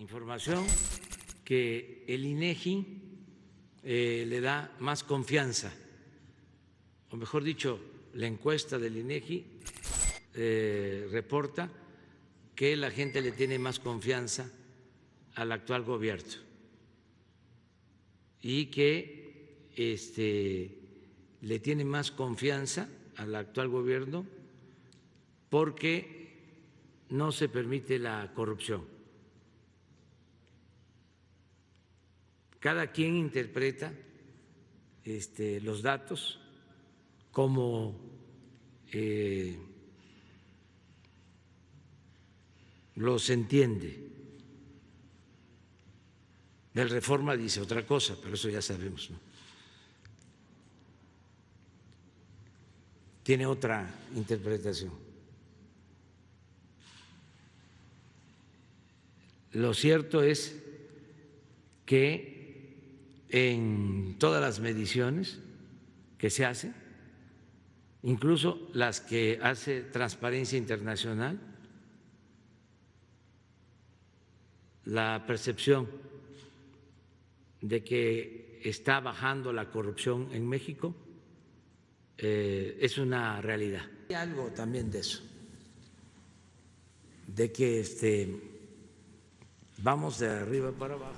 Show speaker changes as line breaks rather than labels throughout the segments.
información que el INEGI le da más confianza, o mejor dicho, la encuesta del INEGI reporta que la gente le tiene más confianza al actual gobierno y que le tiene más confianza al actual gobierno porque no se permite la corrupción. Cada quien interpreta los datos como los entiende. Del Reforma dice otra cosa, pero eso ya sabemos, ¿no? Tiene otra interpretación. Lo cierto es que en todas las mediciones que se hacen, incluso las que hace Transparencia Internacional, la percepción de que está bajando la corrupción en México es una realidad. Hay algo también de eso, de que vamos de arriba para abajo.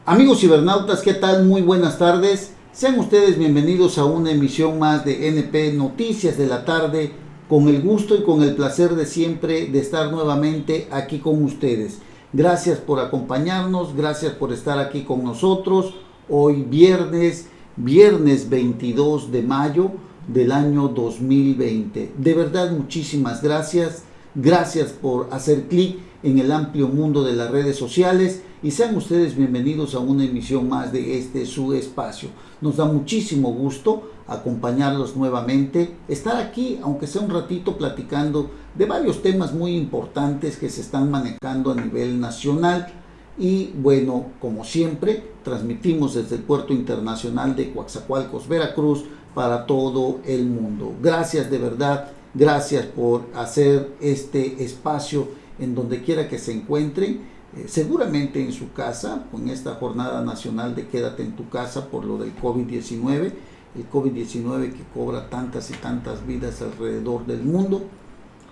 Amigos cibernautas, ¿qué tal? Muy buenas tardes. Sean ustedes bienvenidos a una emisión más de NP Noticias de la Tarde, con el gusto y con el placer de siempre de estar nuevamente aquí con ustedes. Gracias por acompañarnos, gracias por estar aquí con nosotros. Hoy viernes 22 de mayo del año 2020. De verdad, muchísimas gracias. Gracias por hacer clic en el amplio mundo de las redes sociales y sean ustedes bienvenidos a una emisión más de su espacio. Nos da muchísimo gusto acompañarlos nuevamente, estar aquí, aunque sea un ratito, platicando de varios temas muy importantes que se están manejando a nivel nacional. Y bueno, como siempre, transmitimos desde el Puerto Internacional de Coatzacoalcos, Veracruz, para todo el mundo. Gracias de verdad, gracias por hacer este espacio en donde quiera que se encuentren, seguramente en su casa, con esta jornada nacional de quédate en tu casa por lo del COVID-19, el COVID-19 que cobra tantas y tantas vidas alrededor del mundo.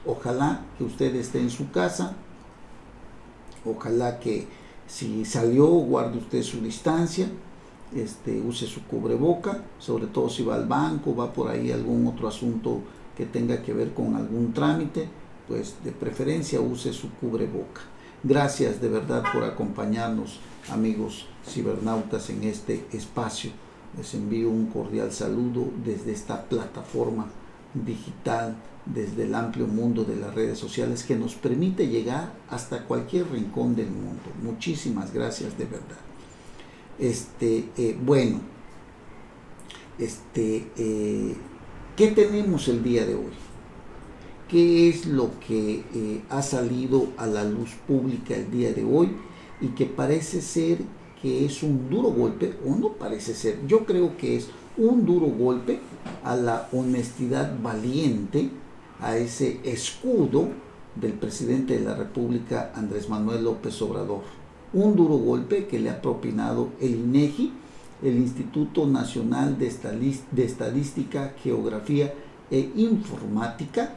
Ojalá que usted esté en su casa, ojalá que si salió guarde usted su distancia, use su cubreboca, sobre todo si va al banco, va por ahí algún otro asunto que tenga que ver con algún trámite, pues de preferencia use su cubreboca. Gracias de verdad por acompañarnos, amigos cibernautas, en este espacio. Les envío un cordial saludo desde esta plataforma digital, desde el amplio mundo de las redes sociales que nos permite llegar hasta cualquier rincón del mundo. Muchísimas gracias de verdad. ¿Qué tenemos el día de hoy? ¿Qué es lo que ha salido a la luz pública el día de hoy y que parece ser que es un duro golpe, o no parece ser, yo creo que es un duro golpe a la honestidad valiente, a ese escudo del presidente de la República, Andrés Manuel López Obrador? Un duro golpe que le ha propinado el INEGI, el Instituto Nacional de Estadística, Geografía e Informática,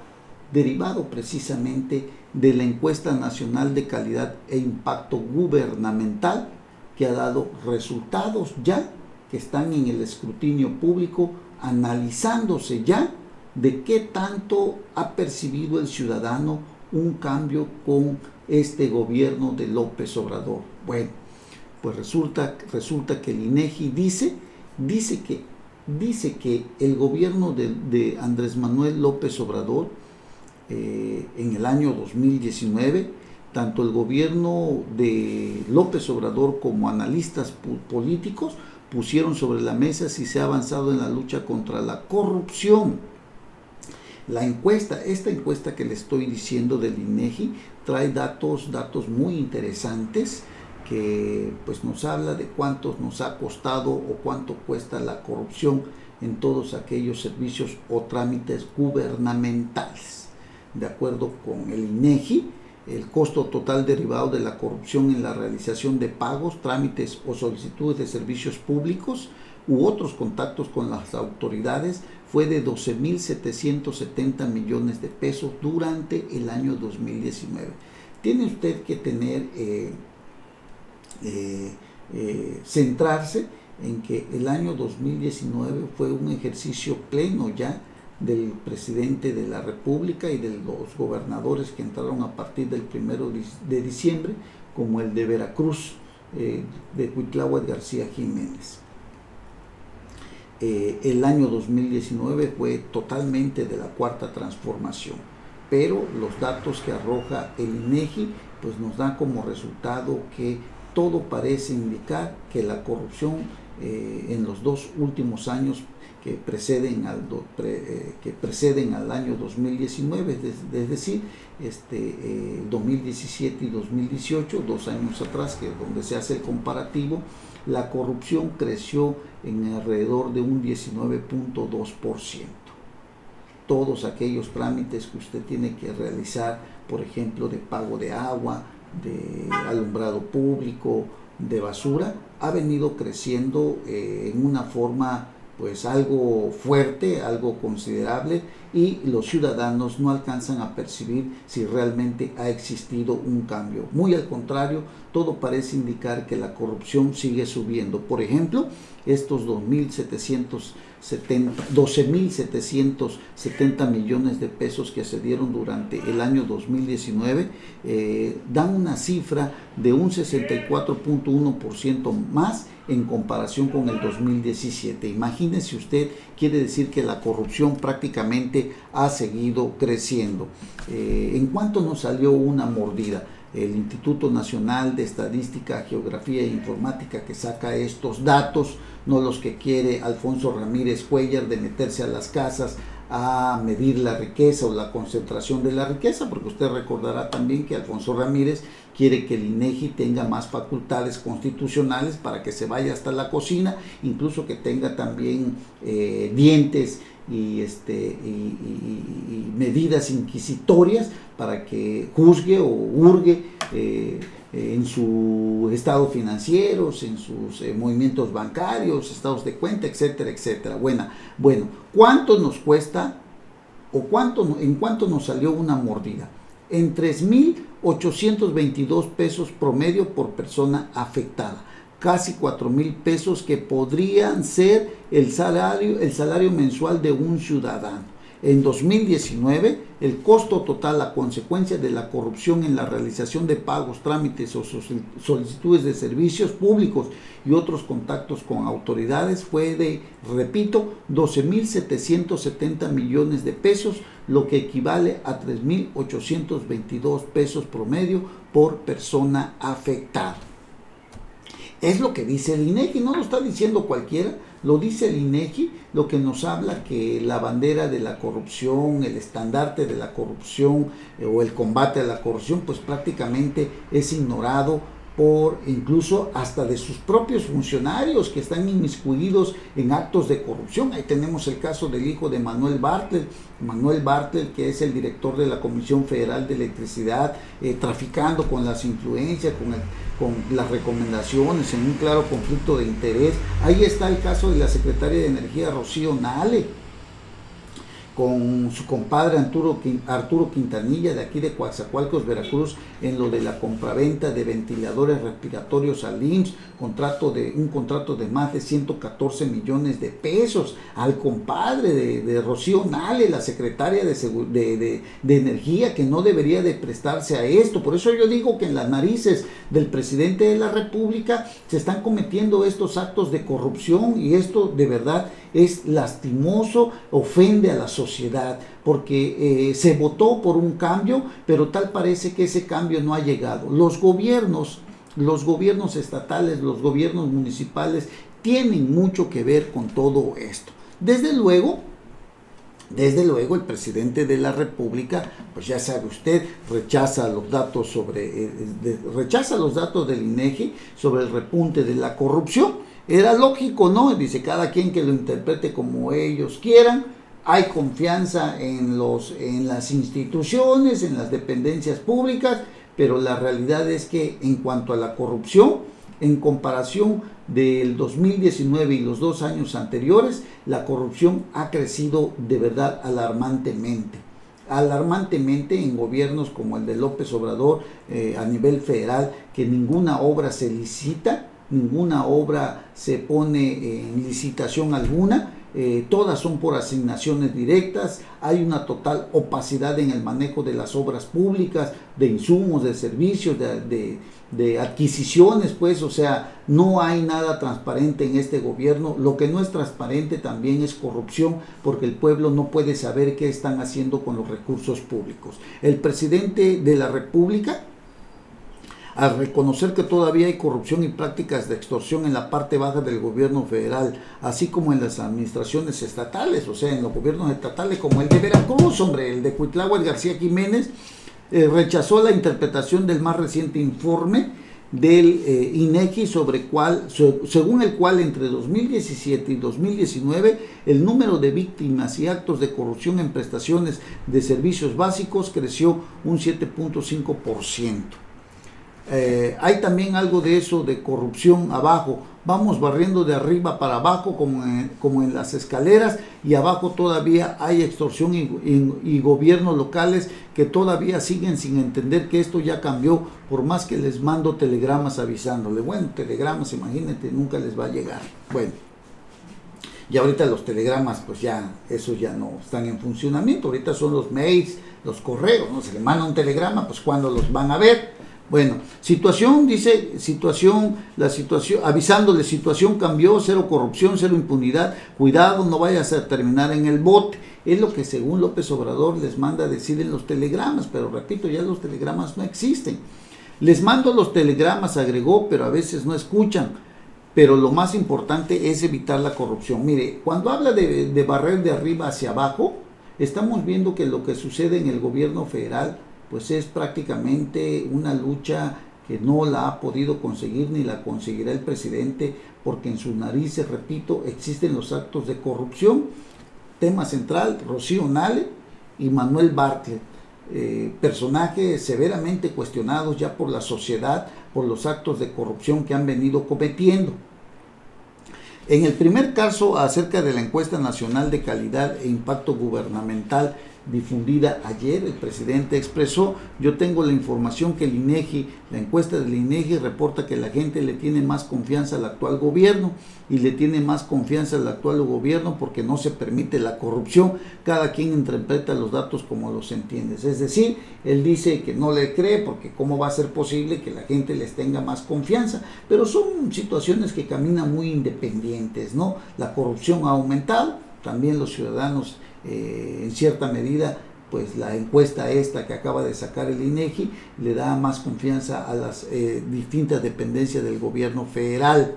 derivado precisamente de la encuesta nacional de calidad e impacto gubernamental, que ha dado resultados ya que están en el escrutinio público, analizándose ya de qué tanto ha percibido el ciudadano un cambio con este gobierno de López Obrador. Bueno, pues resulta que el INEGI dice que el gobierno de Andrés Manuel López Obrador, en el año 2019, tanto el gobierno de López Obrador como analistas políticos pusieron sobre la mesa si se ha avanzado en la lucha contra la corrupción. Esta encuesta que le estoy diciendo del INEGI trae datos muy interesantes que pues nos habla de cuánto nos ha costado o cuánto cuesta la corrupción en todos aquellos servicios o trámites gubernamentales. De acuerdo con el INEGI, el costo total derivado de la corrupción en la realización de pagos, trámites o solicitudes de servicios públicos u otros contactos con las autoridades fue de 12.770 millones de pesos durante el año 2019. Tiene usted que tener, centrarse en que el año 2019 fue un ejercicio pleno ya del presidente de la República y de los gobernadores que entraron a partir del 1 de diciembre, como el de Veracruz, de Cuitláhuac García Jiménez. El año 2019 fue totalmente de la cuarta transformación, pero los datos que arroja el INEGI pues nos dan como resultado que todo parece indicar que la corrupción en los 2 últimos años que preceden al año 2019, es decir, 2017 y 2018, 2 años atrás, que es donde se hace el comparativo, la corrupción creció en alrededor de un 19.2%. Todos aquellos trámites que usted tiene que realizar, por ejemplo, de pago de agua, de alumbrado público, de basura, ha venido creciendo en una forma pues algo fuerte, algo considerable, y los ciudadanos no alcanzan a percibir si realmente ha existido un cambio. Muy al contrario, todo parece indicar que la corrupción sigue subiendo. Por ejemplo, estos 12.770 millones de pesos que se dieron durante el año 2019 dan una cifra de un 64.1% más en comparación con el 2017. Imagínese usted, quiere decir que la corrupción prácticamente ha seguido creciendo. ¿En cuánto nos salió una mordida? El Instituto Nacional de Estadística, Geografía e Informática, que saca estos datos, no los que quiere Alfonso Ramírez Cuellar, de meterse a las casas a medir la riqueza o la concentración de la riqueza, porque usted recordará también que Alfonso Ramírez quiere que el INEGI tenga más facultades constitucionales para que se vaya hasta la cocina, incluso que tenga también dientes y medidas inquisitorias para que juzgue o hurgue en su estado financieros, en sus movimientos bancarios, estados de cuenta, etcétera, etcétera. Bueno, ¿cuánto nos cuesta o en cuánto nos salió una mordida? En 3.822 pesos promedio por persona afectada, casi 4,000 pesos que podrían ser el salario mensual de un ciudadano. En 2019, el costo total a consecuencia de la corrupción en la realización de pagos, trámites o solicitudes de servicios públicos y otros contactos con autoridades fue de, repito, 12.770 millones de pesos, lo que equivale a 3.822 pesos promedio por persona afectada. Es lo que dice el INEGI, no lo está diciendo cualquiera, lo dice el INEGI, lo que nos habla que la bandera de la corrupción, el estandarte de la corrupción o el combate a la corrupción, pues prácticamente es ignorado por incluso hasta de sus propios funcionarios que están inmiscuidos en actos de corrupción. Ahí tenemos el caso del hijo de Manuel Bartlett, que es el director de la Comisión Federal de Electricidad, traficando con las influencias, con las recomendaciones, en un claro conflicto de interés. Ahí está el caso de la secretaria de Energía, Rocío Nale, con su compadre Arturo Quintanilla, de aquí de Coatzacoalcos, Veracruz, en lo de la compraventa de ventiladores respiratorios al IMSS, un contrato de más de 114 millones de pesos al compadre de Rocío Nale, la secretaria de Energía, que no debería de prestarse a esto. Por eso yo digo que en las narices del presidente de la República se están cometiendo estos actos de corrupción, y esto de verdad es lastimoso, ofende a la sociedad, porque se votó por un cambio, pero tal parece que ese cambio no ha llegado. Los gobiernos estatales, los gobiernos municipales tienen mucho que ver con todo esto. Desde luego, el presidente de la República, pues ya sabe usted, rechaza los datos del INEGI sobre el repunte de la corrupción. Era lógico, ¿no? Dice, cada quien que lo interprete como ellos quieran. Hay confianza en las instituciones, en las dependencias públicas, pero la realidad es que en cuanto a la corrupción, en comparación del 2019 y los 2 años anteriores, la corrupción ha crecido de verdad alarmantemente en gobiernos como el de López Obrador a nivel federal, que ninguna obra se licita, ninguna obra se pone en licitación alguna, todas son por asignaciones directas, hay una total opacidad en el manejo de las obras públicas, de insumos, de servicios, de adquisiciones, pues, o sea, no hay nada transparente en este gobierno. Lo que no es transparente también es corrupción, porque el pueblo no puede saber qué están haciendo con los recursos públicos. El presidente de la República, al reconocer que todavía hay corrupción y prácticas de extorsión en la parte baja del gobierno federal, así como en las administraciones estatales, o sea, en los gobiernos estatales como el de Veracruz, hombre, el de Cuitláhuac García Jiménez, rechazó la interpretación del más reciente informe del INEGI según el cual entre 2017 y 2019 el número de víctimas y actos de corrupción en prestaciones de servicios básicos creció un 7.5%. Hay también algo de eso de corrupción abajo, vamos barriendo de arriba para abajo como en las escaleras, y abajo todavía hay extorsión y gobiernos locales que todavía siguen sin entender que esto ya cambió, por más que les mando telegramas avisándole. Bueno, telegramas, imagínate, nunca les va a llegar. Bueno, y ahorita los telegramas, pues ya, esos ya no están en funcionamiento, ahorita son los mails, los correos, ¿no? Se le manda un telegrama, pues cuando los van a ver. Bueno, avisándole, situación cambió, cero corrupción, cero impunidad, cuidado, no vayas a terminar en el bote. Es lo que según López Obrador les manda a decir en los telegramas, pero repito, ya los telegramas no existen. Les mando los telegramas, agregó, pero a veces no escuchan. Pero lo más importante es evitar la corrupción. Mire, cuando habla de barrer de arriba hacia abajo, estamos viendo que lo que sucede en el gobierno federal pues es prácticamente una lucha que no la ha podido conseguir ni la conseguirá el presidente, porque en sus narices, repito, existen los actos de corrupción. Tema central, Rocío Nale y Manuel Bartlett, personajes severamente cuestionados ya por la sociedad por los actos de corrupción que han venido cometiendo. En el primer caso, acerca de la encuesta nacional de calidad e impacto gubernamental difundida ayer, el presidente expresó: yo tengo la información que el INEGI, la encuesta del INEGI reporta que la gente le tiene más confianza al actual gobierno, y le tiene más confianza al actual gobierno porque no se permite la corrupción, cada quien interpreta los datos como los entiende. Es decir, él dice que no le cree porque cómo va a ser posible que la gente les tenga más confianza, pero son situaciones que caminan muy independientes, ¿no? La corrupción ha aumentado, también los ciudadanos en cierta medida, pues la encuesta esta que acaba de sacar el INEGI le da más confianza a las distintas dependencias del gobierno federal.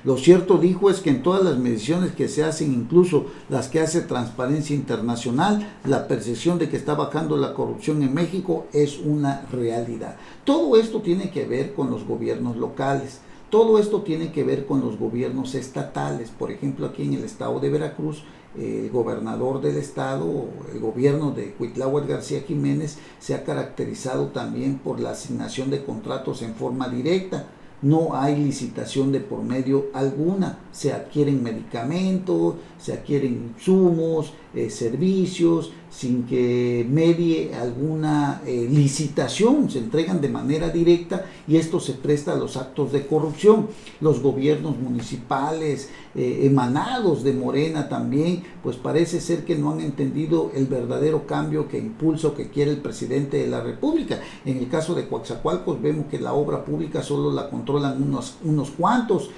Lo cierto, dijo, es que en todas las mediciones que se hacen, incluso las que hace Transparencia Internacional, la percepción de que está bajando la corrupción en México es una realidad. Todo esto tiene que ver con los gobiernos locales. Todo esto tiene que ver con los gobiernos estatales. Por ejemplo, aquí en el estado de Veracruz, el gobernador del estado, el gobierno de Cuitláhuac García Jiménez, se ha caracterizado también por la asignación de contratos en forma directa. No hay licitación de por medio alguna, se adquieren medicamentos, se adquieren insumos, servicios, sin que medie alguna licitación, se entregan de manera directa, y esto se presta a los actos de corrupción. Los gobiernos municipales emanados de Morena también, pues parece ser que no han entendido el verdadero cambio que impulsa o que quiere el presidente de la República. En el caso de Coatzacoalcos vemos que la obra pública solo la controlan unos cuantos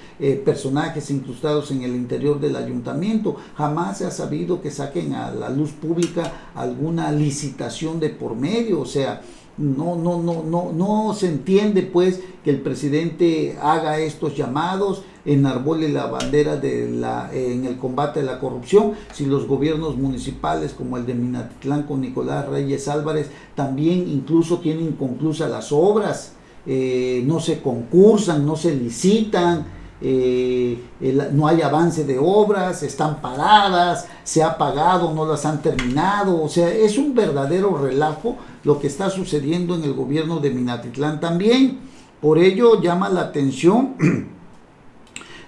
personajes incrustados en el interior del ayuntamiento. Jamás se ha sabido que saquen a la luz pública alguna licitación de por medio. O sea, no se entiende pues que el presidente haga estos llamados, enarbole la bandera en el combate a la corrupción, si los gobiernos municipales como el de Minatitlán con Nicolás Reyes Álvarez también incluso tienen inconclusas las obras, no se concursan, no se licitan, no hay avance de obras, están paradas, se ha pagado, no las han terminado. O sea, es un verdadero relajo lo que está sucediendo en el gobierno de Minatitlán también. Por ello llama la atención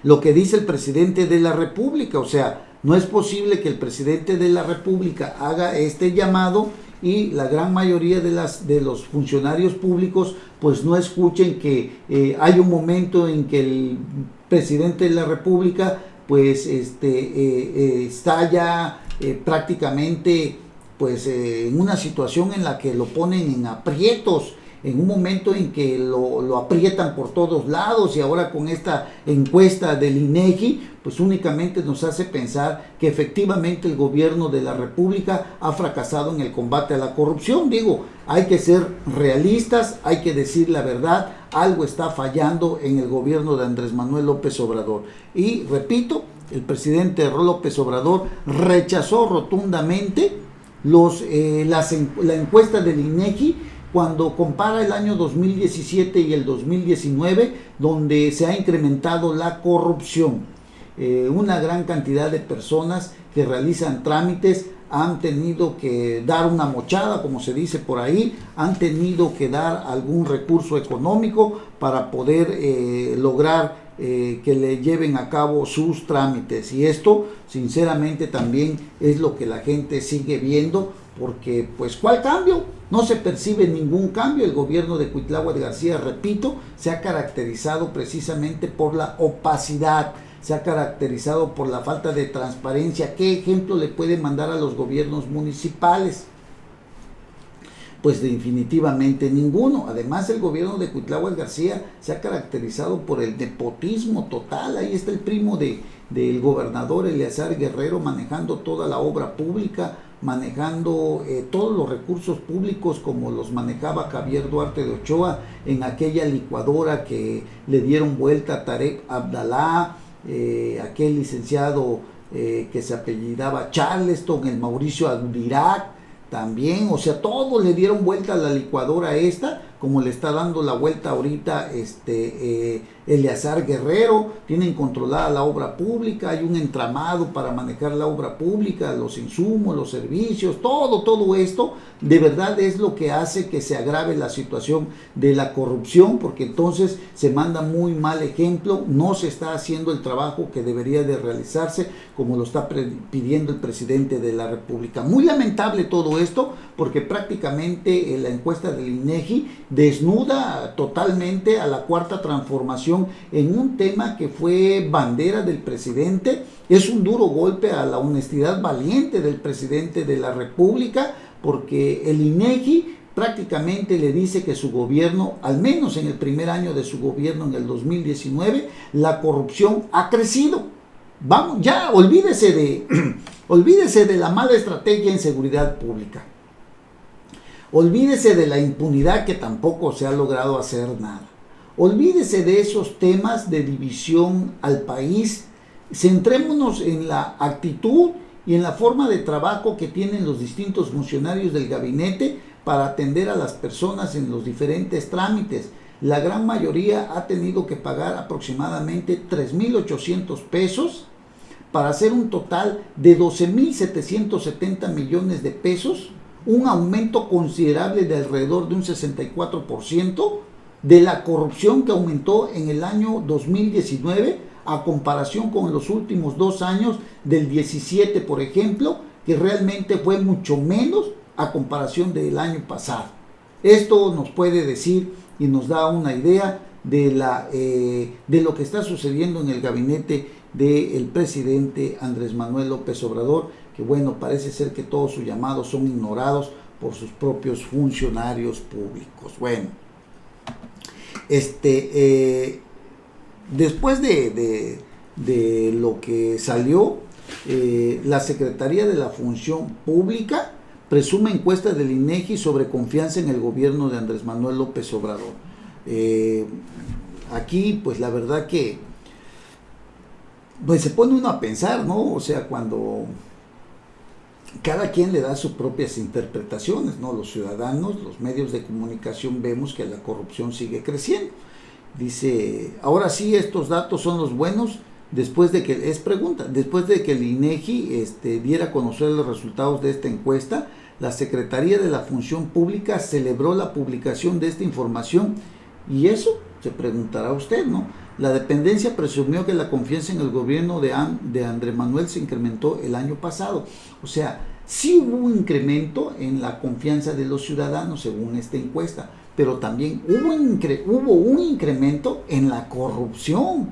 lo que dice el presidente de la República. O sea, no es posible que el presidente de la República haga este llamado y la gran mayoría de los funcionarios públicos pues no escuchen que hay un momento en que el presidente de la República pues está ya prácticamente pues en una situación en la que lo ponen en aprietos, en un momento en que lo aprietan por todos lados, y ahora con esta encuesta del INEGI, pues únicamente nos hace pensar que efectivamente el gobierno de la República ha fracasado en el combate a la corrupción. Digo, hay que ser realistas, hay que decir la verdad, algo está fallando en el gobierno de Andrés Manuel López Obrador. Y repito, el presidente López Obrador rechazó rotundamente la encuesta del INEGI, cuando compara el año 2017 y el 2019, donde se ha incrementado la corrupción. Una gran cantidad de personas que realizan trámites han tenido que dar una mochada, como se dice por ahí, han tenido que dar algún recurso económico para poder lograr que le lleven a cabo sus trámites. Y esto, sinceramente, también es lo que la gente sigue viendo, porque pues ¿cuál cambio? No se percibe ningún cambio. El gobierno de Cuitláhuac García, repito, se ha caracterizado precisamente por la opacidad, se ha caracterizado por la falta de transparencia. ¿Qué ejemplo le puede mandar a los gobiernos municipales? Pues definitivamente ninguno. Además, el gobierno de Cuitláhuac García se ha caracterizado por el nepotismo total. Ahí está el primo del gobernador Eleazar Guerrero manejando toda la obra pública, manejando todos los recursos públicos como los manejaba Javier Duarte de Ochoa en aquella licuadora que le dieron vuelta a Tarek Abdalá, aquel licenciado que se apellidaba Charleston, el Mauricio Aldirac también. O sea, todos le dieron vuelta a la licuadora esta, como le está dando la vuelta ahorita Eleazar Guerrero. Tienen controlada la obra pública, hay un entramado para manejar la obra pública, los insumos, los servicios, todo esto de verdad es lo que hace que se agrave la situación de la corrupción, porque entonces se manda muy mal ejemplo, no se está haciendo el trabajo que debería de realizarse como lo está pidiendo el presidente de la República. Muy lamentable todo esto, porque prácticamente la encuesta del INEGI desnuda totalmente a la Cuarta Transformación en un tema que fue bandera del presidente. Es un duro golpe a la honestidad valiente del presidente de la República, porque el INEGI prácticamente le dice que su gobierno, al menos en el primer año de su gobierno, en el 2019, la corrupción ha crecido. Vamos, ya olvídese de la mala estrategia en seguridad pública. Olvídese de la impunidad, que tampoco se ha logrado hacer nada. Olvídese de esos temas de división al país. Centrémonos en la actitud y en la forma de trabajo que tienen los distintos funcionarios del gabinete para atender a las personas en los diferentes trámites. La gran mayoría ha tenido que pagar aproximadamente 3,800 pesos para hacer un total de 12,770 millones de pesos, un aumento considerable de alrededor de un 64% de la corrupción que aumentó en el año 2019 a comparación con los últimos 2 años del 17, por ejemplo, que realmente fue mucho menos a comparación del año pasado. Esto nos puede decir y nos da una idea de lo que está sucediendo en el gabinete del presidente Andrés Manuel López Obrador, que bueno, parece ser que todos sus llamados son ignorados por sus propios funcionarios públicos. Bueno, después de lo que salió, la Secretaría de la Función Pública presume encuesta del INEGI sobre confianza en el gobierno de Andrés Manuel López Obrador. Aquí, pues la verdad que pues se pone uno a pensar, ¿no? O sea, cuando cada quien le da sus propias interpretaciones, ¿no? Los ciudadanos, los medios de comunicación vemos que la corrupción sigue creciendo. Dice, ahora sí estos datos son los buenos, después de que el INEGI diera a conocer los resultados de esta encuesta. La Secretaría de la Función Pública celebró la publicación de esta información, y eso se preguntará usted, ¿no? La dependencia presumió que la confianza en el gobierno de Andrés Manuel se incrementó el año pasado. O sea, sí hubo un incremento en la confianza de los ciudadanos según esta encuesta, pero también hubo un incremento en la corrupción.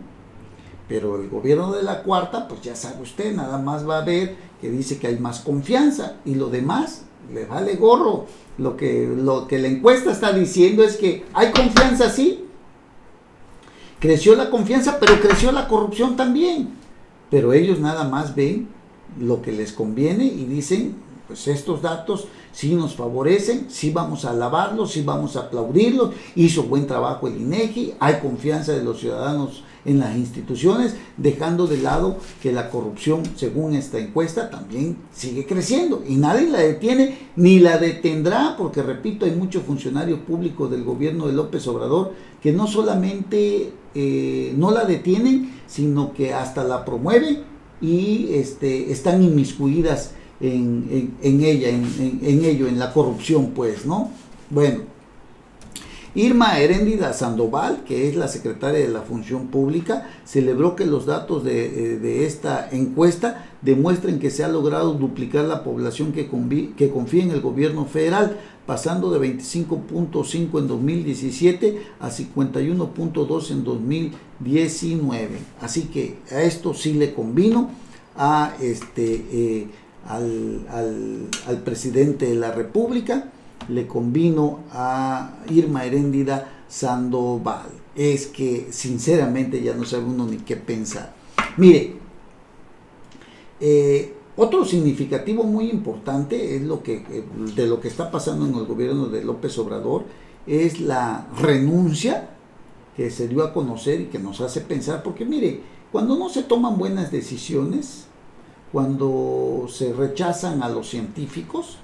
Pero el gobierno de la Cuarta, pues ya sabe usted, nada más va a ver que dice que hay más confianza, y lo demás le vale gorro. Lo que la encuesta está diciendo es que hay confianza, sí, creció la confianza, pero creció la corrupción también. Pero ellos nada más ven lo que les conviene y dicen, pues estos datos sí nos favorecen, sí vamos a alabarlos, sí vamos a aplaudirlos, hizo buen trabajo el INEGI, hay confianza de los ciudadanos en las instituciones, dejando de lado que la corrupción, según esta encuesta, también sigue creciendo y nadie la detiene ni la detendrá, porque repito, hay muchos funcionarios públicos del gobierno de López Obrador que no solamente no la detienen, sino que hasta la promueven y están inmiscuidas en ello, en la corrupción, pues, ¿no? Bueno, Irma Heréndida Sandoval, que es la secretaria de la Función Pública, celebró que los datos de esta encuesta demuestren que se ha logrado duplicar la población que confía en el gobierno federal, pasando de 25.5 en 2017 a 51.2 en 2019. Así que a esto sí le convino a al presidente de la República, le convino a Irma Heréndida Sandoval. Es que sinceramente ya no sabe uno ni qué pensar. Mire, otro significativo muy importante es de lo que está pasando en el gobierno de López Obrador, es la renuncia que se dio a conocer y que nos hace pensar, porque mire, cuando no se toman buenas decisiones, cuando se rechazan a los científicos,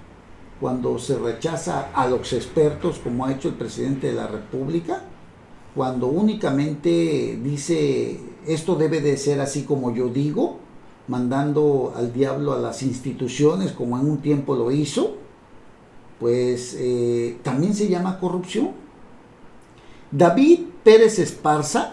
cuando se rechaza a los expertos, como ha hecho el presidente de la República, cuando únicamente dice esto debe de ser así como yo digo, mandando al diablo a las instituciones como en un tiempo lo hizo, pues también se llama corrupción. David Pérez Esparza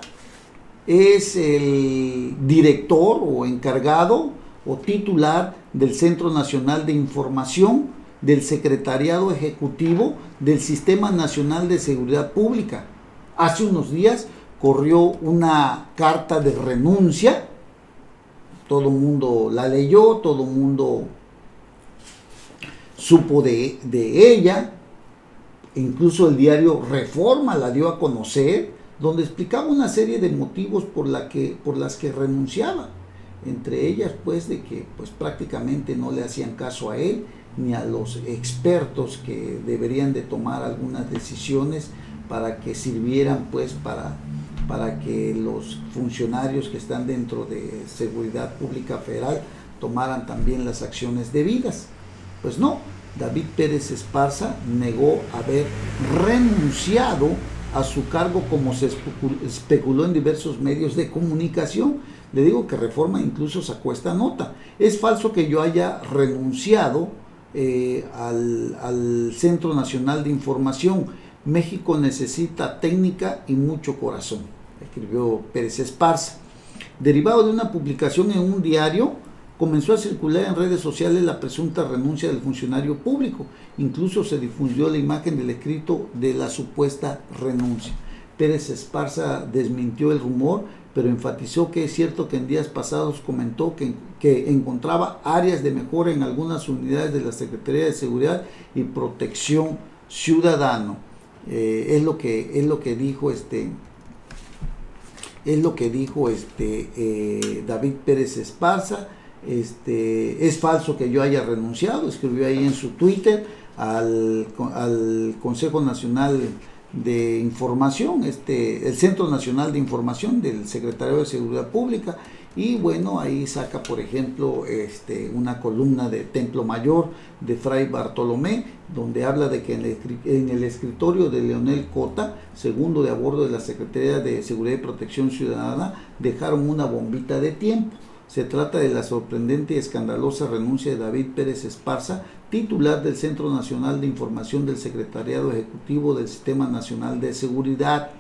es el director o encargado o titular del Centro Nacional de Información, del Secretariado Ejecutivo del Sistema Nacional de Seguridad Pública. Hace unos días corrió una carta de renuncia, todo el mundo la leyó, todo el mundo supo de ella, incluso el diario Reforma la dio a conocer, donde explicaba una serie de motivos por las que renunciaba, entre ellas pues de que pues prácticamente no le hacían caso a él ni a los expertos que deberían de tomar algunas decisiones para que sirvieran pues para que los funcionarios que están dentro de Seguridad Pública Federal tomaran también las acciones debidas. Pues no, David Pérez Esparza negó haber renunciado a su cargo, como se especuló en diversos medios de comunicación. Le digo que Reforma incluso sacó esta nota. Es falso que yo haya renunciado al Centro Nacional de Información. México necesita técnica y mucho corazón, escribió Pérez Esparza. Derivado de una publicación en un diario, comenzó a circular en redes sociales la presunta renuncia del funcionario público. Incluso se difundió la imagen del escrito de la supuesta renuncia. Pérez Esparza desmintió el rumor, pero enfatizó que es cierto que en días pasados comentó que encontraba áreas de mejora en algunas unidades de la Secretaría de Seguridad y Protección Ciudadana. Es lo que dijo David Pérez Esparza. Es falso que yo haya renunciado, escribió ahí en su Twitter al Consejo Nacional de Información, el Centro Nacional de Información del Secretariado de Seguridad Pública, y bueno, ahí saca por ejemplo una columna de Templo Mayor de Fray Bartolomé, donde habla de que en el escritorio de Leonel Cota, segundo de a bordo de la Secretaría de Seguridad y Protección Ciudadana, dejaron una bombita de tiempo. Se trata de la sorprendente y escandalosa renuncia de David Pérez Esparza, titular del Centro Nacional de Información del Secretariado Ejecutivo del Sistema Nacional de Seguridad.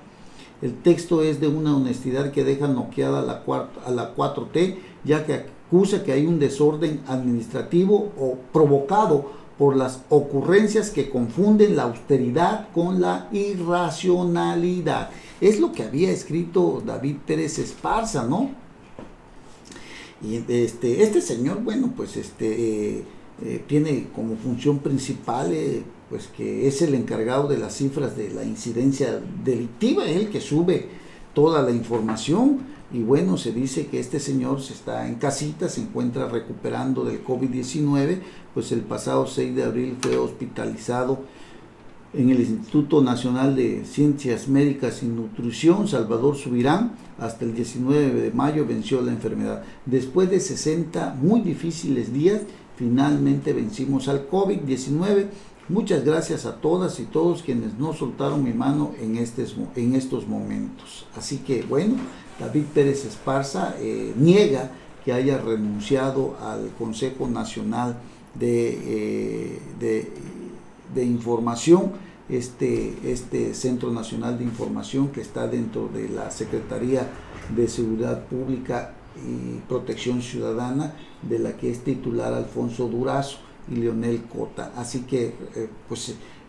El texto es de una honestidad que deja noqueada a la 4T, ya que acusa que hay un desorden administrativo o provocado por las ocurrencias que confunden la austeridad con la irracionalidad. Es lo que había escrito David Pérez Esparza, ¿no? Y este señor, bueno, pues tiene como función principal pues que es el encargado de las cifras de la incidencia delictiva, él que sube toda la información. Y bueno, se dice que este señor está en casita, se encuentra recuperando del COVID-19, pues el pasado 6 de abril fue hospitalizado en el Instituto Nacional de Ciencias Médicas y Nutrición, Salvador Subirán. Hasta el 19 de mayo venció la enfermedad. Después de 60 muy difíciles días, finalmente vencimos al COVID-19. Muchas gracias a todas y todos quienes no soltaron mi mano en estos momentos. Así que bueno, David Pérez Esparza niega que haya renunciado al Consejo Nacional de Información, este Centro Nacional de Información que está dentro de la Secretaría de Seguridad Pública y Protección Ciudadana, de la que es titular Alfonso Durazo y Leonel Cota. Así que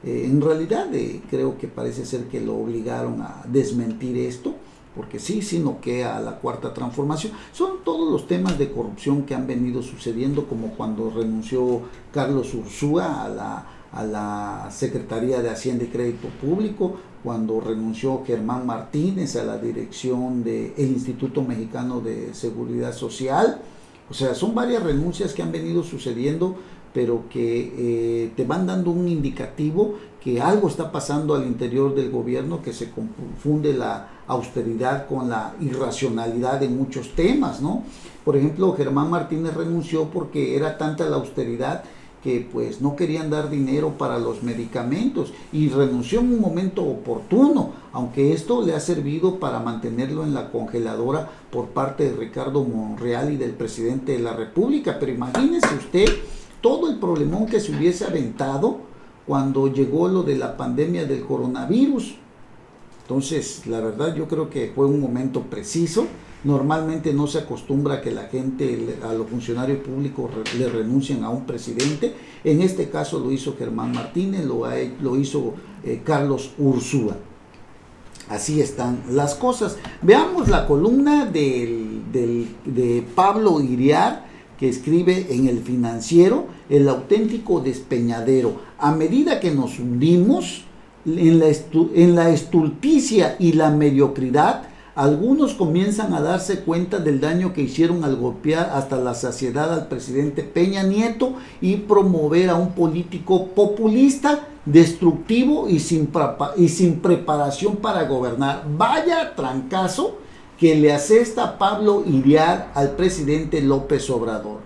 en realidad creo que parece ser que lo obligaron a desmentir esto, porque sí noquea a la Cuarta Transformación. Son todos los temas de corrupción que han venido sucediendo, como cuando renunció Carlos Ursúa a la Secretaría de Hacienda y Crédito Público, cuando renunció Germán Martínez a la dirección del Instituto Mexicano de Seguridad Social. O sea, son varias renuncias que han venido sucediendo, pero que te van dando un indicativo que algo está pasando al interior del gobierno, que se confunde la austeridad con la irracionalidad en muchos temas, ¿no? Por ejemplo, Germán Martínez renunció porque era tanta la austeridad que pues no querían dar dinero para los medicamentos, y renunció en un momento oportuno, aunque esto le ha servido para mantenerlo en la congeladora por parte de Ricardo Monreal y del presidente de la República. Pero imagínese usted todo el problemón que se hubiese aventado cuando llegó lo de la pandemia del coronavirus. Entonces, la verdad, yo creo que fue un momento preciso. Normalmente no se acostumbra a que la gente, a los funcionarios públicos le renuncien a un presidente. En este caso lo hizo Germán Martínez, lo hizo Carlos Ursúa. Así están las cosas. Veamos la columna de Pablo Iriar, que escribe en El Financiero: el auténtico despeñadero. A medida que nos hundimos en la estulticia y la mediocridad, algunos comienzan a darse cuenta del daño que hicieron al golpear hasta la saciedad al presidente Peña Nieto y promover a un político populista, destructivo y sin preparación para gobernar. Vaya trancazo que le asesta Pablo Iriar al presidente López Obrador.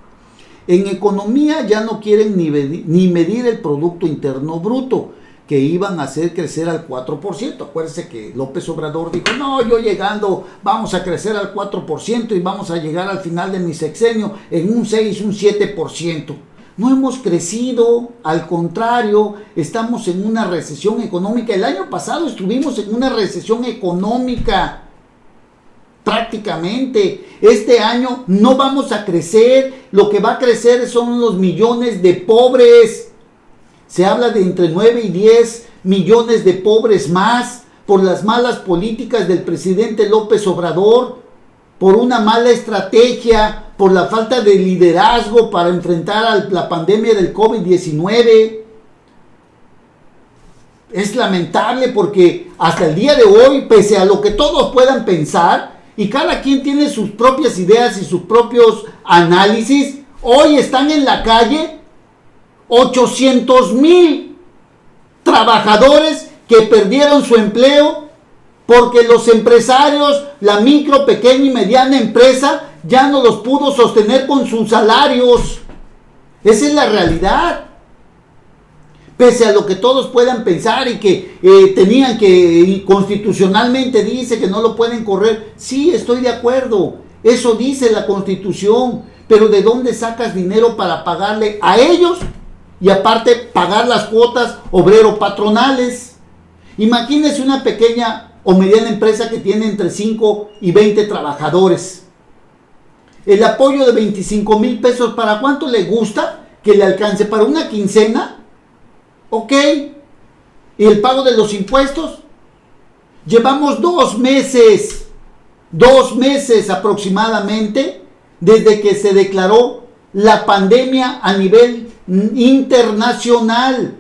En economía ya no quieren ni medir el Producto Interno Bruto, que iban a hacer crecer al 4%. Acuérdense que López Obrador dijo: no, yo llegando vamos a crecer al 4% y vamos a llegar al final de mi sexenio en un 6, un 7%. No hemos crecido, al contrario, estamos en una recesión económica. El año pasado estuvimos en una recesión económica, prácticamente. Este año no vamos a crecer, lo que va a crecer son los millones de pobres. Se habla de entre 9 y 10 millones de pobres más por las malas políticas del presidente López Obrador, por una mala estrategia, por la falta de liderazgo para enfrentar a la pandemia del COVID-19. Es lamentable porque hasta el día de hoy, pese a lo que todos puedan pensar, y cada quien tiene sus propias ideas y sus propios análisis, hoy están en la calle 800,000 trabajadores que perdieron su empleo porque los empresarios, la micro, pequeña y mediana empresa, ya no los pudo sostener con sus salarios. Esa es la realidad. Pese a lo que todos puedan pensar y que tenían que, constitucionalmente dice que no lo pueden correr. Sí, estoy de acuerdo. Eso dice la Constitución. Pero ¿de dónde sacas dinero para pagarle a ellos? Y aparte pagar las cuotas obrero-patronales. Imagínense una pequeña o mediana empresa que tiene entre 5 y 20 trabajadores. El apoyo de 25 mil pesos, ¿para cuánto le gusta que le alcance? ¿Para una quincena? Ok. ¿Y el pago de los impuestos? Llevamos 2 meses aproximadamente desde que se declaró la pandemia a nivel internacional.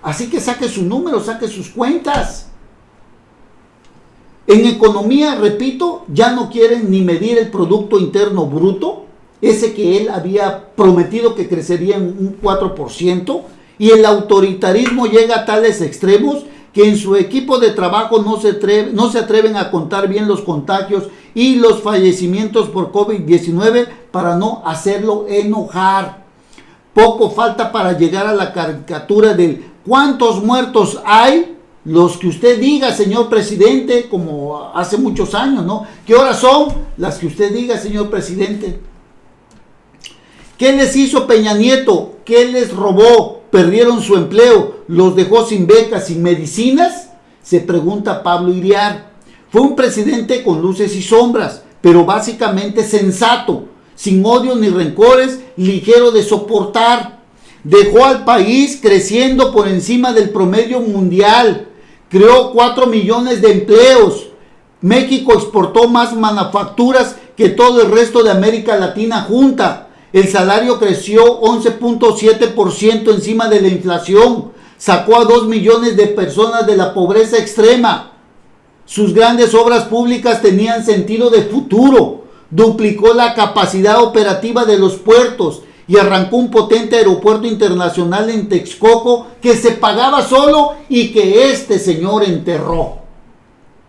Así que saque su número, saque sus cuentas. En economía, repito, ya no quieren ni medir el Producto Interno Bruto, ese que él había prometido que crecería en un 4%, y el autoritarismo llega a tales extremos que en su equipo de trabajo no se atreven a contar bien los contagios y los fallecimientos por COVID-19 para no hacerlo enojar. Poco falta para llegar a la caricatura del ¿cuántos muertos hay? Los que usted diga, señor presidente, como hace muchos años, ¿no? ¿Qué horas son? Las que usted diga, señor presidente. ¿Qué les hizo Peña Nieto? ¿Qué les robó? ¿Perdieron su empleo? ¿Los dejó sin becas, sin medicinas? Se pregunta Pablo Iriart. Fue un presidente con luces y sombras, pero básicamente sensato, sin odio ni rencores, ligero de soportar. Dejó al país creciendo por encima del promedio mundial. Creó 4 millones de empleos. México exportó más manufacturas que todo el resto de América Latina junta. El salario creció 11.7% encima de la inflación. Sacó a 2 millones de personas de la pobreza extrema. Sus grandes obras públicas tenían sentido de futuro. Duplicó la capacidad operativa de los puertos y arrancó un potente aeropuerto internacional en Texcoco que se pagaba solo y que este señor enterró.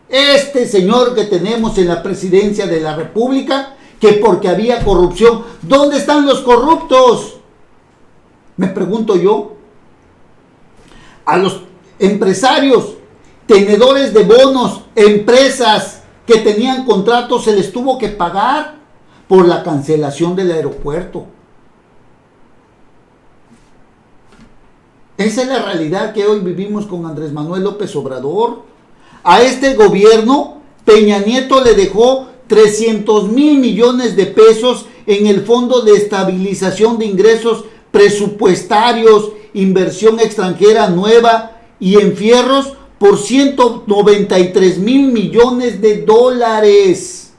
Este señor que tenemos en la presidencia de la República, que porque había corrupción. ¿Dónde están los corruptos? Me pregunto yo. A los empresarios, tenedores de bonos, empresas que tenían contratos, se les tuvo que pagar por la cancelación del aeropuerto. Esa es la realidad que hoy vivimos con Andrés Manuel López Obrador. A este gobierno, Peña Nieto le dejó 300 mil millones de pesos en el Fondo de Estabilización de Ingresos Presupuestarios, inversión extranjera nueva y en fierros por 193 mil millones de dólares.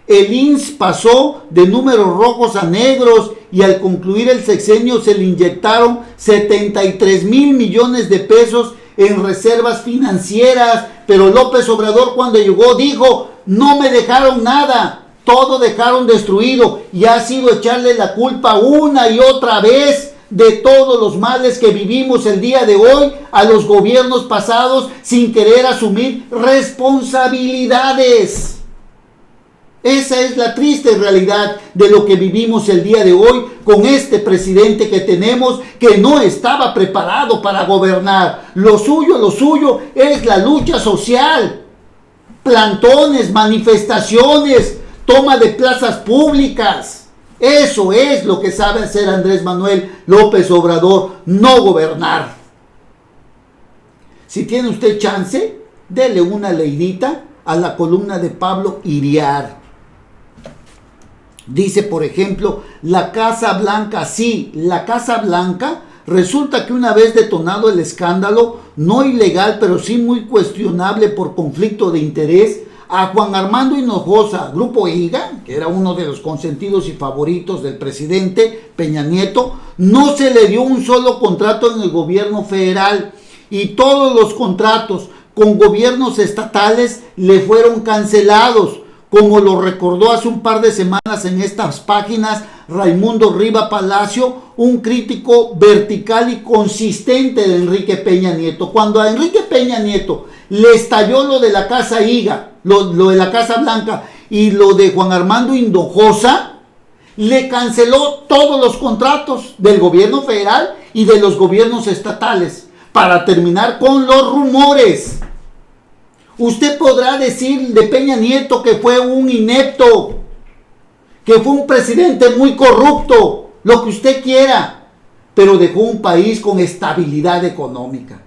El IMSS pasó de números rojos a negros y al concluir el sexenio se le inyectaron 73 mil millones de pesos en reservas financieras. Pero López Obrador cuando llegó dijo, no me dejaron nada, todo dejaron destruido, y ha sido echarle la culpa una y otra vez de todos los males que vivimos el día de hoy a los gobiernos pasados sin querer asumir responsabilidades. Esa es la triste realidad de lo que vivimos el día de hoy con este presidente que tenemos, que no estaba preparado para gobernar. Lo suyo es la lucha social. Plantones, manifestaciones, toma de plazas públicas. Eso es lo que sabe hacer Andrés Manuel López Obrador, no gobernar. Si tiene usted chance, dele una leidita a la columna de Pablo Iriart. Dice, por ejemplo, la Casa Blanca. Sí, la Casa Blanca, resulta que una vez detonado el escándalo, no ilegal, pero sí muy cuestionable por conflicto de interés, a Juan Armando Hinojosa, Grupo IGA, que era uno de los consentidos y favoritos del presidente Peña Nieto, no se le dio un solo contrato en el gobierno federal, y todos los contratos con gobiernos estatales le fueron cancelados. como lo recordó hace un par de semanas en estas páginas Raimundo Riva Palacio, un crítico vertical y consistente de Enrique Peña Nieto. Cuando a Enrique Peña Nieto le estalló lo de la Casa Higa, lo de la Casa Blanca y lo de Juan Armando Hinojosa, le canceló todos los contratos del gobierno federal y de los gobiernos estatales para terminar con los rumores. Usted podrá decir de Peña Nieto que fue un inepto, que fue un presidente muy corrupto, lo que usted quiera, pero dejó un país con estabilidad económica.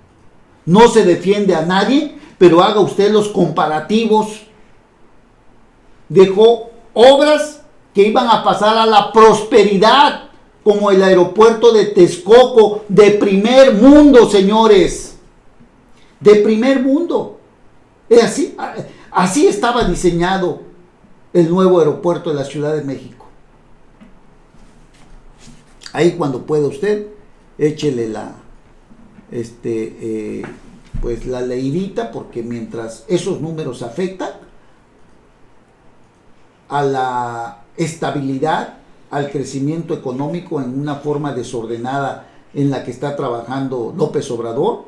No se defiende a nadie, pero haga usted los comparativos. Dejó obras que iban a pasar a la prosperidad, como el aeropuerto de Texcoco, de primer mundo, señores, de primer mundo. Así estaba diseñado el nuevo aeropuerto de la Ciudad de México. Ahí cuando pueda usted, échele pues la leidita, porque mientras esos números afectan a la estabilidad, al crecimiento económico en una forma desordenada en la que está trabajando López Obrador,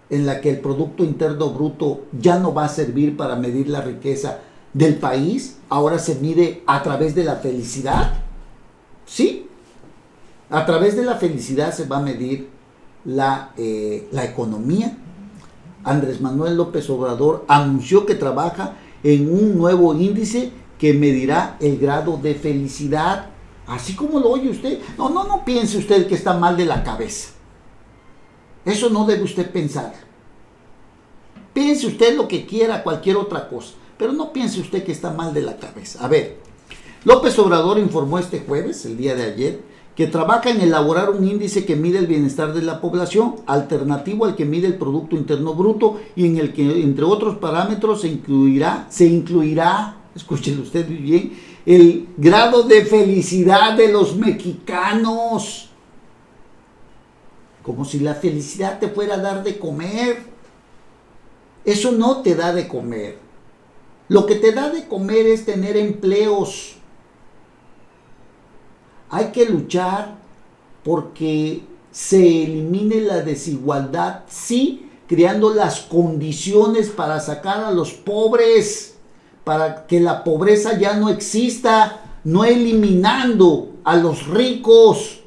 en la que el Producto Interno Bruto ya no va a servir para medir la riqueza del país, ahora se mide a través de la felicidad. Sí, a través de la felicidad se va a medir la economía. Andrés Manuel López Obrador anunció que trabaja en un nuevo índice que medirá el grado de felicidad, así como lo oye usted. No piense usted que está mal de la cabeza. Eso no debe usted pensar. Piense usted lo que quiera, cualquier otra cosa, pero no piense usted que está mal de la cabeza. A ver, López Obrador informó este jueves, el día de ayer, que trabaja en elaborar un índice que mide el bienestar de la población, alternativo al que mide el Producto Interno Bruto, y en el que, entre otros parámetros, se incluirá, escúchelo usted muy bien, el grado de felicidad de los mexicanos. Como si la felicidad te fuera a dar de comer. Eso no te da de comer. Lo que te da de comer es tener empleos. Hay que luchar porque se elimine la desigualdad, sí, creando las condiciones para sacar a los pobres, para que la pobreza ya no exista, no eliminando a los ricos.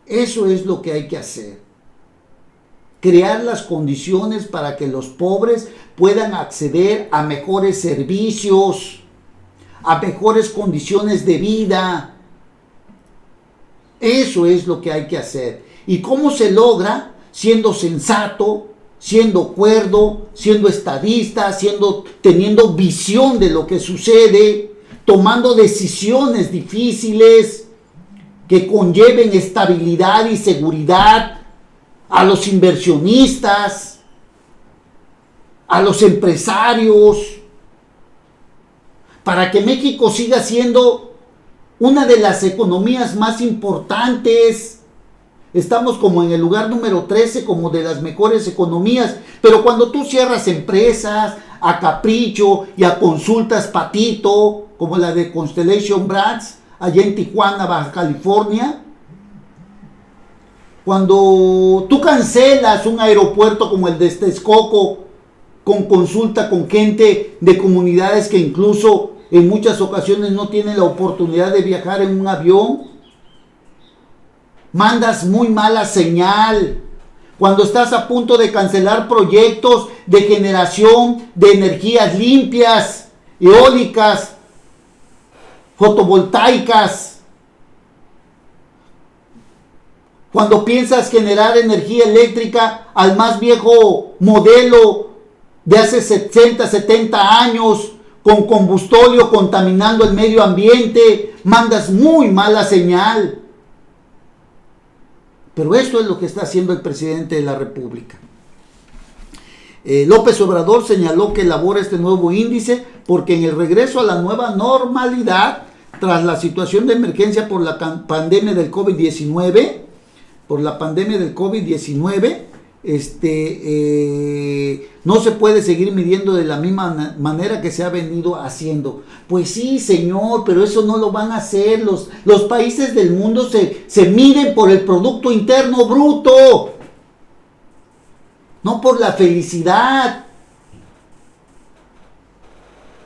Eso es lo que hay que hacer. Crear las condiciones para que los pobres puedan acceder a mejores servicios, a mejores condiciones de vida. Eso es lo que hay que hacer. ¿Y cómo se logra? Siendo sensato, siendo cuerdo, siendo estadista, teniendo visión de lo que sucede, tomando decisiones difíciles que conlleven estabilidad y seguridad a los inversionistas, a los empresarios, para que México siga siendo una de las economías más importantes. Estamos como en el lugar número 13, como de las mejores economías, pero cuando tú cierras empresas a capricho y a consultas patito, como la de Constellation Brands, allá en Tijuana, Baja California, cuando tú cancelas un aeropuerto como el de Texcoco, con consulta con gente de comunidades que incluso en muchas ocasiones no tienen la oportunidad de viajar en un avión, mandas muy mala señal. Cuando estás a punto de cancelar proyectos de generación de energías limpias, eólicas, fotovoltaicas, cuando piensas generar energía eléctrica al más viejo modelo de hace 60, 70 años, con combustóleo contaminando el medio ambiente, mandas muy mala señal. Pero esto es lo que está haciendo el presidente de la República. López Obrador señaló que elabora este nuevo índice porque en el regreso a la nueva normalidad, tras la situación de emergencia por la pandemia del COVID-19, no se puede seguir midiendo de la misma manera que se ha venido haciendo. Pues sí, señor, pero eso no lo van a hacer. Los países del mundo se miden por el Producto Interno Bruto, no por la felicidad.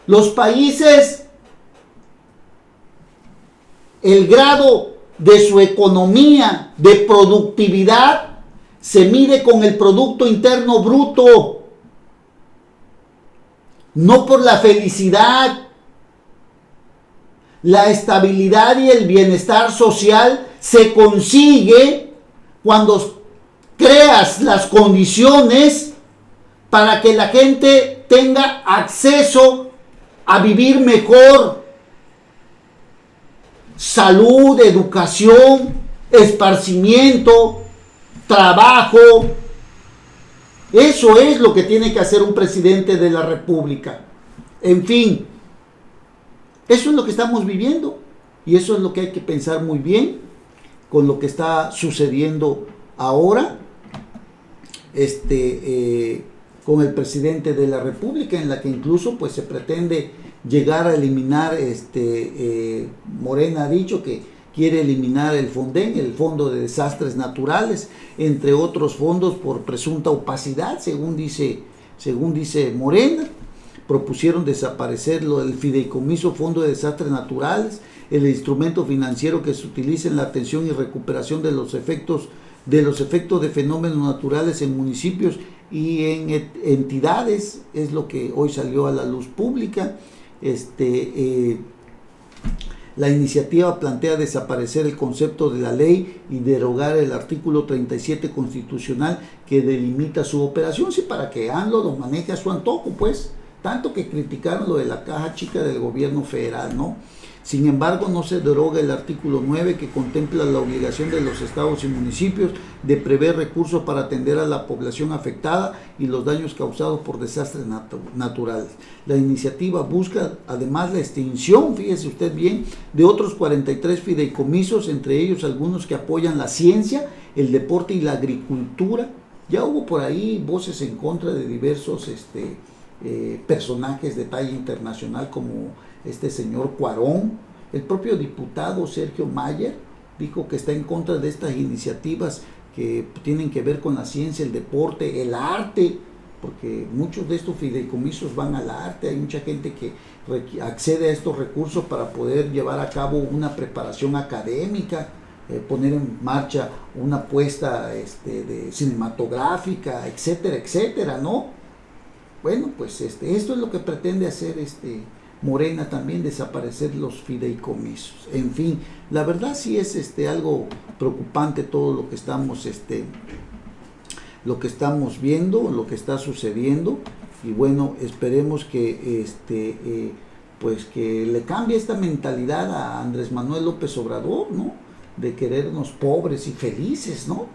Los países, el grado de su economía, de productividad, se mide con el Producto Interno Bruto, no por la felicidad. La estabilidad y el bienestar social se consigue cuando creas las condiciones para que la gente tenga acceso a vivir mejor. Salud, educación, esparcimiento, trabajo. Eso es lo que tiene que hacer un presidente de la República. En fin, eso es lo que estamos viviendo y eso es lo que hay que pensar muy bien con lo que está sucediendo ahora con el presidente de la República, en la que incluso pues se pretende llegar a eliminar, Morena ha dicho que quiere eliminar el FONDEN, el Fondo de Desastres Naturales, entre otros fondos por presunta opacidad, según dice Morena. Propusieron desaparecerlo, el Fideicomiso Fondo de Desastres Naturales, el instrumento financiero que se utiliza en la atención y recuperación de los efectos de fenómenos naturales en municipios y en entidades, es lo que hoy salió a la luz pública. La iniciativa plantea desaparecer el concepto de la ley y derogar el artículo 37 constitucional que delimita su operación, sí, para que AMLO lo maneje a su antojo, pues, tanto que criticaron lo de la caja chica del gobierno federal, ¿no? Sin embargo, no se deroga el artículo 9 que contempla la obligación de los estados y municipios de prever recursos para atender a la población afectada y los daños causados por desastres naturales. La iniciativa busca además la extinción, fíjese usted bien, de otros 43 fideicomisos, entre ellos algunos que apoyan la ciencia, el deporte y la agricultura. Ya hubo por ahí voces en contra de diversos personajes de talla internacional como este señor Cuarón. El propio diputado Sergio Mayer dijo que está en contra de estas iniciativas que tienen que ver con la ciencia, el deporte, el arte, porque muchos de estos fideicomisos van al arte. Hay mucha gente que accede a estos recursos para poder llevar a cabo una preparación académica, poner en marcha una apuesta de cinematográfica, etcétera, etcétera, ¿no? Bueno, pues esto es lo que pretende hacer Morena también, desaparecer los fideicomisos. En fin, la verdad sí es algo preocupante todo lo que estamos viendo, lo que está sucediendo, y bueno, esperemos que pues que le cambie esta mentalidad a Andrés Manuel López Obrador, ¿no? De querernos pobres y felices, ¿no?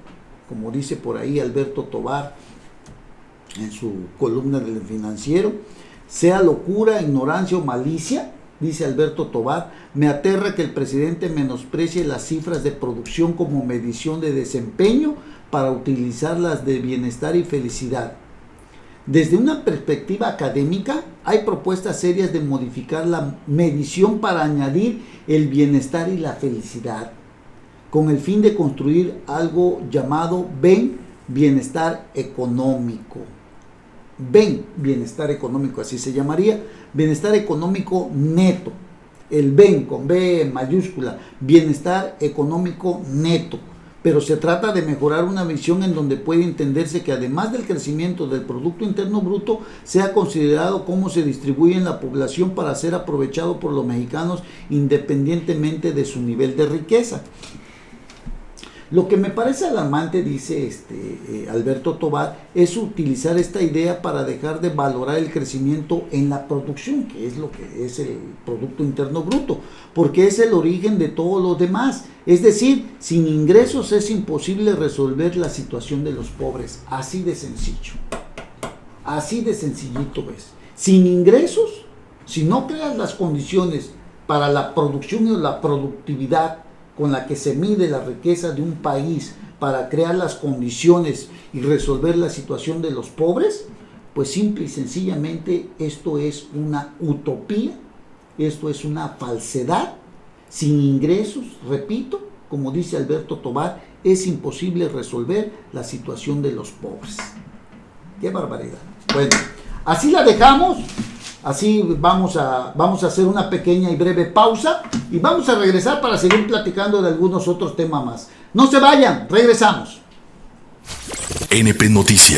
Como dice por ahí Alberto Tobar en su columna del Financiero. Sea locura, ignorancia o malicia, dice Alberto Tobar, me aterra que el presidente menosprecie las cifras de producción como medición de desempeño para utilizarlas de bienestar y felicidad. Desde una perspectiva académica, hay propuestas serias de modificar la medición para añadir el bienestar y la felicidad, con el fin de construir algo llamado bienestar económico. Bienestar económico, así se llamaría, bienestar económico neto. El con B mayúscula, bienestar económico neto. Pero se trata de mejorar una visión en donde puede entenderse que además del crecimiento del Producto Interno Bruto, sea considerado cómo se distribuye en la población para ser aprovechado por los mexicanos independientemente de su nivel de riqueza. Lo que me parece alarmante, dice Alberto Tobar, es utilizar esta idea para dejar de valorar el crecimiento en la producción, que es lo que es el Producto Interno Bruto, porque es el origen de todo lo demás. Es decir, sin ingresos es imposible resolver la situación de los pobres. Así de sencillo. Así de sencillito es. Sin ingresos, si no creas las condiciones para la producción y la productividad con la que se mide la riqueza de un país, para crear las condiciones y resolver la situación de los pobres, pues simple y sencillamente esto es una utopía, esto es una falsedad, sin ingresos, repito, como dice Alberto Tobar, es imposible resolver la situación de los pobres. ¡Qué barbaridad! Bueno, así la dejamos, así vamos a hacer una pequeña y breve pausa y vamos a regresar para seguir platicando de algunos otros temas más. No se vayan, regresamos.
NP Noticias.